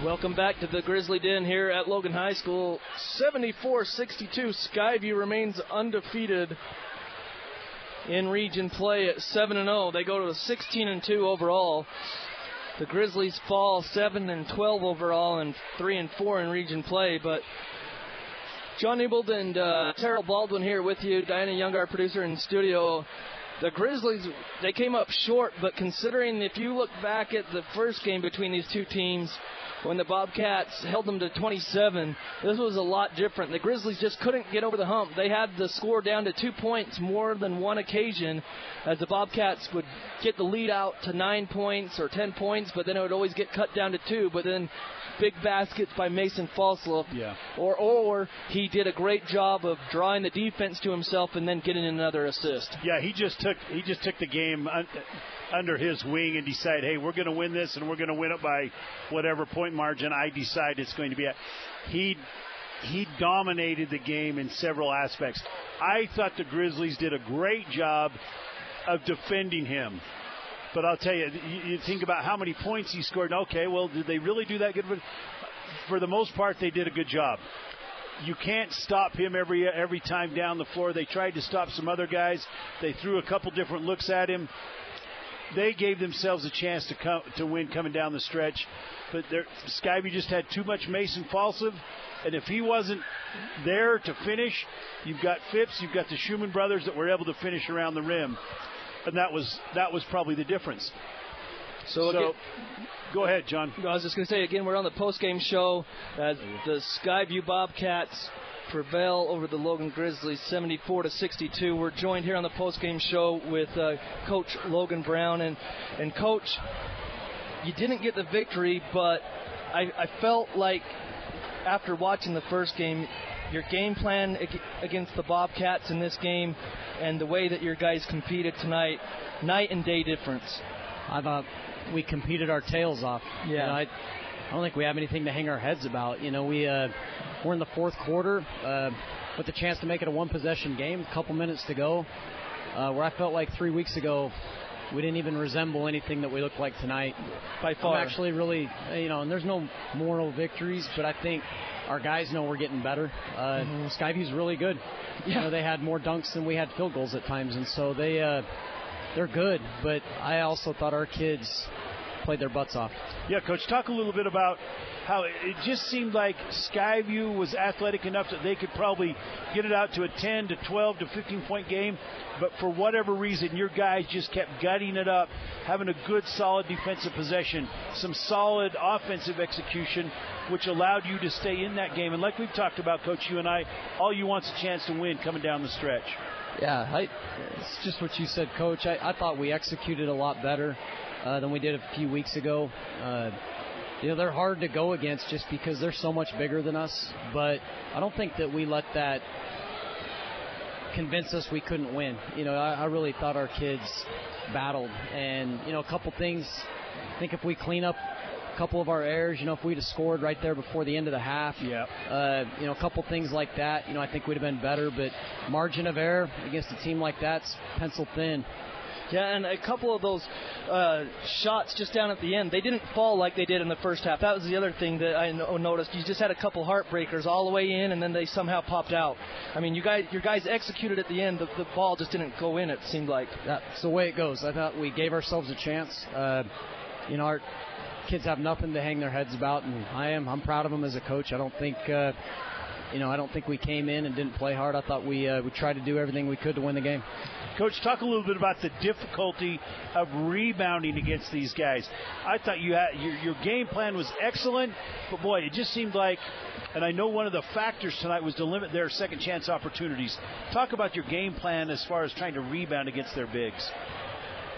Welcome back to the Grizzly Den here at Logan High School. 74-62, Skyview remains undefeated in region play at 7-0. They go to 16-2 overall. The Grizzlies fall 7-12 overall and 3-4 in region play. But John Newbold and Terrell Baldwin here with you, Diana Young, our producer in studio. The Grizzlies, they came up short, but considering if you look back at the first game between these two teams, when the Bobcats held them to 27, this was a lot different. The Grizzlies just couldn't get over the hump. They had the score down to 2 points more than one occasion, as the Bobcats would get the lead out to 9 points or 10 points, but then it would always get cut down to 2. But then big baskets by Mason Falslow. Yeah. Or he did a great job of drawing the defense to himself and then getting another assist. Yeah, he just took the game under his wing and decided, hey, we're going to win this and we're going to win it by whatever point margin I decide it's going to be at. He dominated the game in several aspects. I thought the Grizzlies did a great job of defending him. But I'll tell you, you think about how many points he scored. Okay, well, did they really do that good? For the most part, they did a good job. You can't stop him every time down the floor. They tried to stop some other guys. They threw a couple different looks at him. They gave themselves a chance to win coming down the stretch. But Skyview just had too much Mason Falslow. And if he wasn't there to finish, you've got Phipps, you've got the Schumann brothers that were able to finish around the rim. And that was probably the difference. So again, go ahead, John. I was just going to say, again, we're on the postgame show. The Skyview Bobcats prevail over the Logan Grizzlies 74-62. We're joined here on the postgame show with Coach Logan Brown. And Coach, you didn't get the victory, but I felt like after watching the first game, your game plan against the Bobcats in this game and the way that your guys competed tonight, night and day difference. I thought we competed our tails off. Yeah. You know, I don't think we have anything to hang our heads about. You know, we're in the fourth quarter with the chance to make it a one-possession game, a couple minutes to go, where I felt like 3 weeks ago we didn't even resemble anything that we looked like tonight. By far. I'm actually really, and there's no moral victories, but I think our guys know we're getting better. Skyview's really good. Yeah. You know, they had more dunks than we had field goals at times, and so they're good. But I also thought our kids played their butts off. Yeah, Coach, talk a little bit about how it just seemed like Skyview was athletic enough that they could probably get it out to a 10 to 12 to 15-point game, but for whatever reason, your guys just kept gutting it up, having a good, solid defensive possession, some solid offensive execution, which allowed you to stay in that game. And like we've talked about, Coach, you and I, all you want's a chance to win coming down the stretch. Yeah, it's just what you said, Coach. I thought we executed a lot better than we did a few weeks ago. They're hard to go against just because they're so much bigger than us, but I don't think that we let that convince us we couldn't win. I really thought our kids battled, and a couple things. I think if we clean up a couple of our errors, if we'd have scored right there before the end of the half, a couple things like that, I think we'd have been better. But margin of error against a team like that's pencil thin. Yeah, and a couple of those shots just down at the end, they didn't fall like they did in the first half. That was the other thing that I noticed. You just had a couple heartbreakers all the way in, and then they somehow popped out. I mean, your guys executed at the end. The ball just didn't go in, it seemed like. That's the way it goes. I thought we gave ourselves a chance. Our kids have nothing to hang their heads about, and I'm proud of them as a coach. I don't think we came in and didn't play hard. I thought we tried to do everything we could to win the game. Coach, talk a little bit about the difficulty of rebounding against these guys. I thought your game plan was excellent, but boy, it just seemed like, and I know one of the factors tonight was to limit their second chance opportunities. Talk about your game plan as far as trying to rebound against their bigs.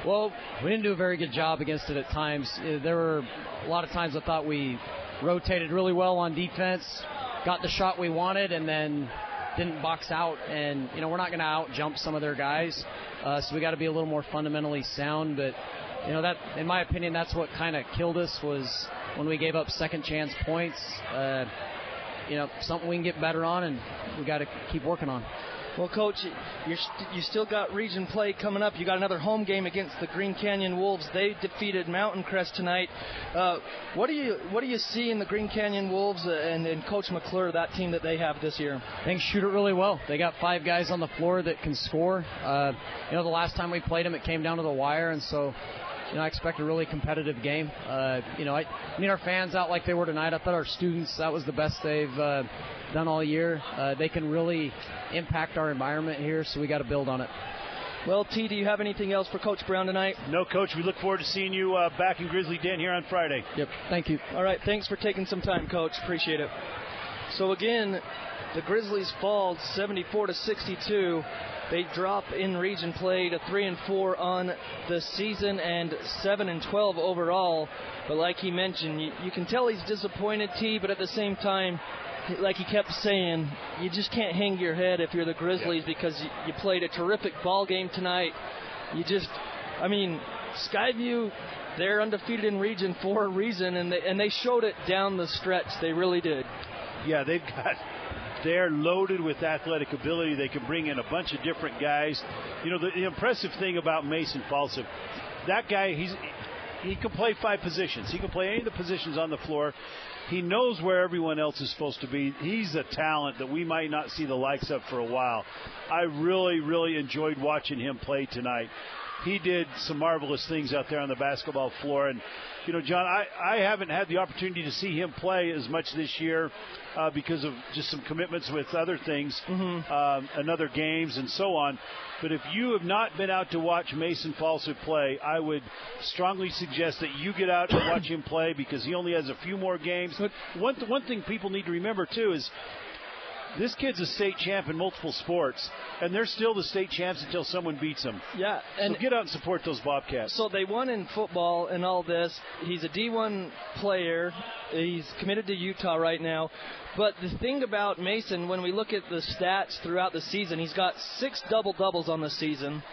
Well, we didn't do a very good job against it at times. There were a lot of times I thought we rotated really well on defense, got the shot we wanted, and then didn't box out. And, we're not going to out-jump some of their guys, so we got to be a little more fundamentally sound. But, that, in my opinion, that's what kind of killed us was when we gave up second chance points. something we can get better on, and we got to keep working on. Well, Coach, you still got region play coming up. You got another home game against the Green Canyon Wolves. They defeated Mountain Crest tonight. What do you see in the Green Canyon Wolves and Coach McClure, that team that they have this year? I think shoot it really well. They got 5 guys on the floor that can score. The last time we played them, it came down to the wire, and so I expect a really competitive game. I need our fans out like they were tonight. I thought our students, that was the best they've done all year. They can really impact our environment here, so we got to build on it. Well, T, do you have anything else for Coach Brown tonight? No, Coach. We look forward to seeing you back in Grizzly Den here on Friday. Yep, thank you. All right, thanks for taking some time, Coach. Appreciate it. So, again, the Grizzlies fall 74-62. They drop in region play to 3-4 on the season and 7-12 overall. But like he mentioned, you can tell he's disappointed, T, but at the same time, like he kept saying, you just can't hang your head if you're the Grizzlies because you played a terrific ball game tonight. Skyview, they're undefeated in region for a reason, and they showed it down the stretch. They really did. Yeah, they're loaded with athletic ability. They can bring in a bunch of different guys. The impressive thing about Mason Falsip, that guy, he can play 5 positions. He can play any of the positions on the floor. He knows where everyone else is supposed to be. He's a talent that we might not see the likes of for a while. I really, really enjoyed watching him play tonight. He did some marvelous things out there on the basketball floor. And, John, I haven't had the opportunity to see him play as much this year because of just some commitments with other things and other games and so on. But if you have not been out to watch Mason Falsip play, I would strongly suggest that you get out and watch him play because he only has a few more games. But one thing people need to remember, too, is this kid's a state champ in multiple sports, and they're still the state champs until someone beats them. Yeah. And so get out and support those Bobcats. So they won in football and all this. He's a D1 player. He's committed to Utah right now. But the thing about Mason, when we look at the stats throughout the season, he's got 6 double-doubles on the season.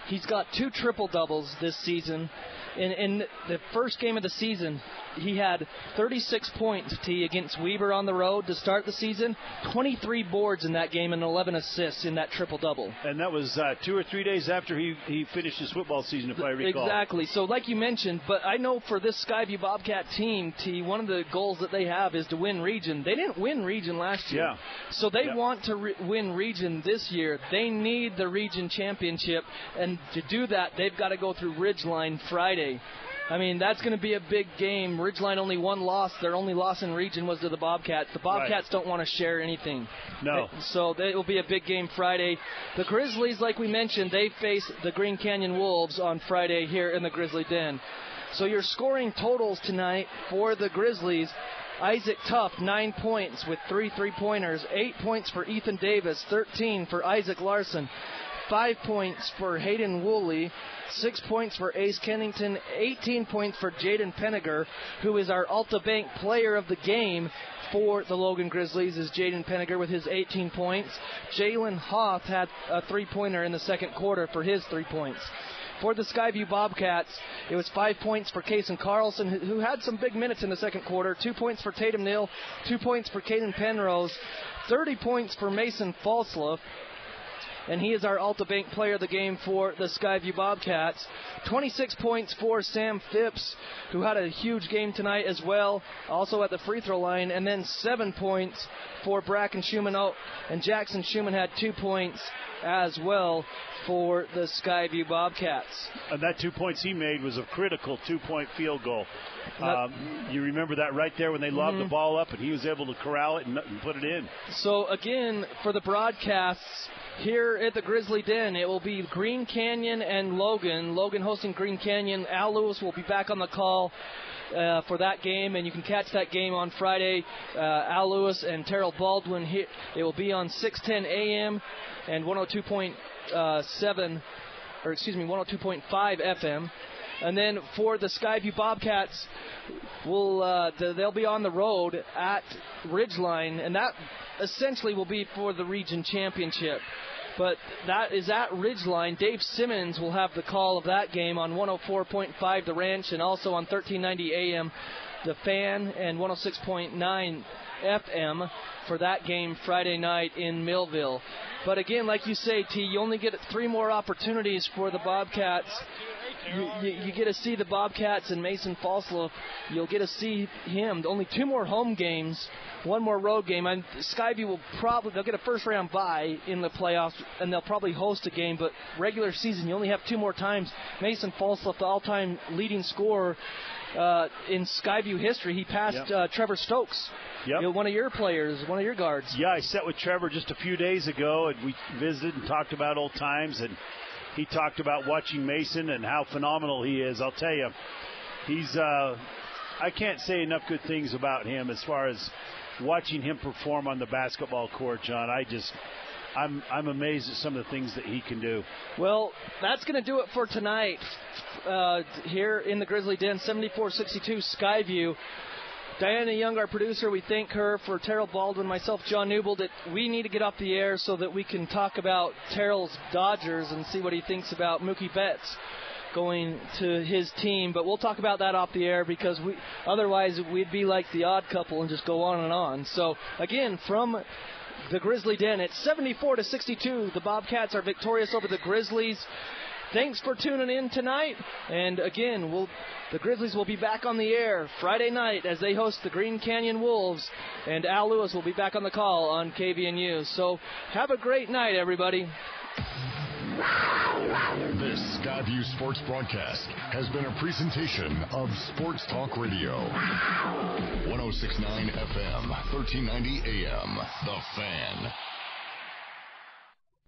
He's got 2 triple-doubles this season. In the first game of the season, he had 36 points, against Weber on the road to start the season, 23 boards in that game and 11 assists in that triple-double. And that was 2 or 3 days after he finished his football season, if I recall. Exactly. So like you mentioned, but I know for this Skyview Bobcat team, one of the goals that they have is to win region. They didn't win region last year. Yeah. So they want to win region this year. They need the region championship, and to do that, they've got to go through Ridgeline Friday. That's going to be a big game. Ridgeline only 1 loss. Their only loss in region was to the Bobcats. The Bobcats don't want to share anything. No. So it will be a big game Friday. The Grizzlies, like we mentioned, they face the Green Canyon Wolves on Friday here in the Grizzly Den. So your scoring totals tonight for the Grizzlies: Isaac Tuff, 9 points with 3 3-pointers, 8 points for Ethan Davis, 13 for Isaac Larson, 5 points for Hayden Woolley, 6 points for Ace Kennington, 18 points for Jaden Penniger, who is our Alta Bank player of the game for the Logan Grizzlies, is Jaden Penniger with his 18 points. Jalen Hoth had a 3-pointer in the second quarter for his 3 points. For the Skyview Bobcats, it was 5 points for Kason Carlson, who had some big minutes in the second quarter, 2 points for Tatum Neal, 2 points for Caden Penrose, 30 points for Mason Falslow, and he is our Alta Bank player of the game for the Skyview Bobcats. 26 points for Sam Phipps, who had a huge game tonight as well, also at the free throw line, and then 7 points for Bracken Schumann. Oh, and Jackson Schumann had 2 points as well for the Skyview Bobcats. And that 2 points he made was a critical 2-point field goal. You remember that right there when they lobbed the ball up, and he was able to corral it and put it in. So, again, for the broadcasts here at the Grizzly Den, it will be Green Canyon and Logan. Logan hosting Green Canyon. Al Lewis will be back on the call for that game, and you can catch that game on Friday. Al Lewis and Terrell Baldwin. It will be on 6:10 a.m. and 102.5 FM. And then for the Skyview Bobcats, they'll be on the road at Ridgeline, and that essentially will be for the region championship. But that is at Ridgeline. Dave Simmons will have the call of that game on 104.5 The Ranch and also on 1390 AM the Fan and 106.9 FM for that game Friday night in Millville. But again, like you say, T, you only get 3 more opportunities for the Bobcats. You get to see the Bobcats and Mason Falslow. You'll get to see him. Only 2 more home games, 1 more road game. And Skyview they'll get a first-round bye in the playoffs, and they'll probably host a game. But regular season, you only have 2 more times. Mason Falslow, the all-time leading scorer in Skyview history, he passed Trevor Stokes. Yep. One of your players, one of your guards. Yeah, I sat with Trevor just a few days ago, and we visited and talked about old times, and he talked about watching Mason and how phenomenal he is. I'll tell you, he's I can't say enough good things about him as far as watching him perform on the basketball court, John. I'm amazed at some of the things that he can do. Well, that's going to do it for tonight here in the Grizzly Den, 74-62 Skyview. Diana Young, our producer, we thank her. For Terrell Baldwin, myself, John Newbold, we need to get off the air so that we can talk about Terrell's Dodgers and see what he thinks about Mookie Betts going to his team. But we'll talk about that off the air because otherwise we'd be like the odd couple and just go on and on. So, again, from the Grizzly Den, it's 74-62. The Bobcats are victorious over the Grizzlies. Thanks for tuning in tonight. And again, the Grizzlies will be back on the air Friday night as they host the Green Canyon Wolves. And Al Lewis will be back on the call on KVNU. So have a great night, everybody. This Skyview Sports broadcast has been a presentation of Sports Talk Radio. 106.9 FM, 1390 AM. The Fan.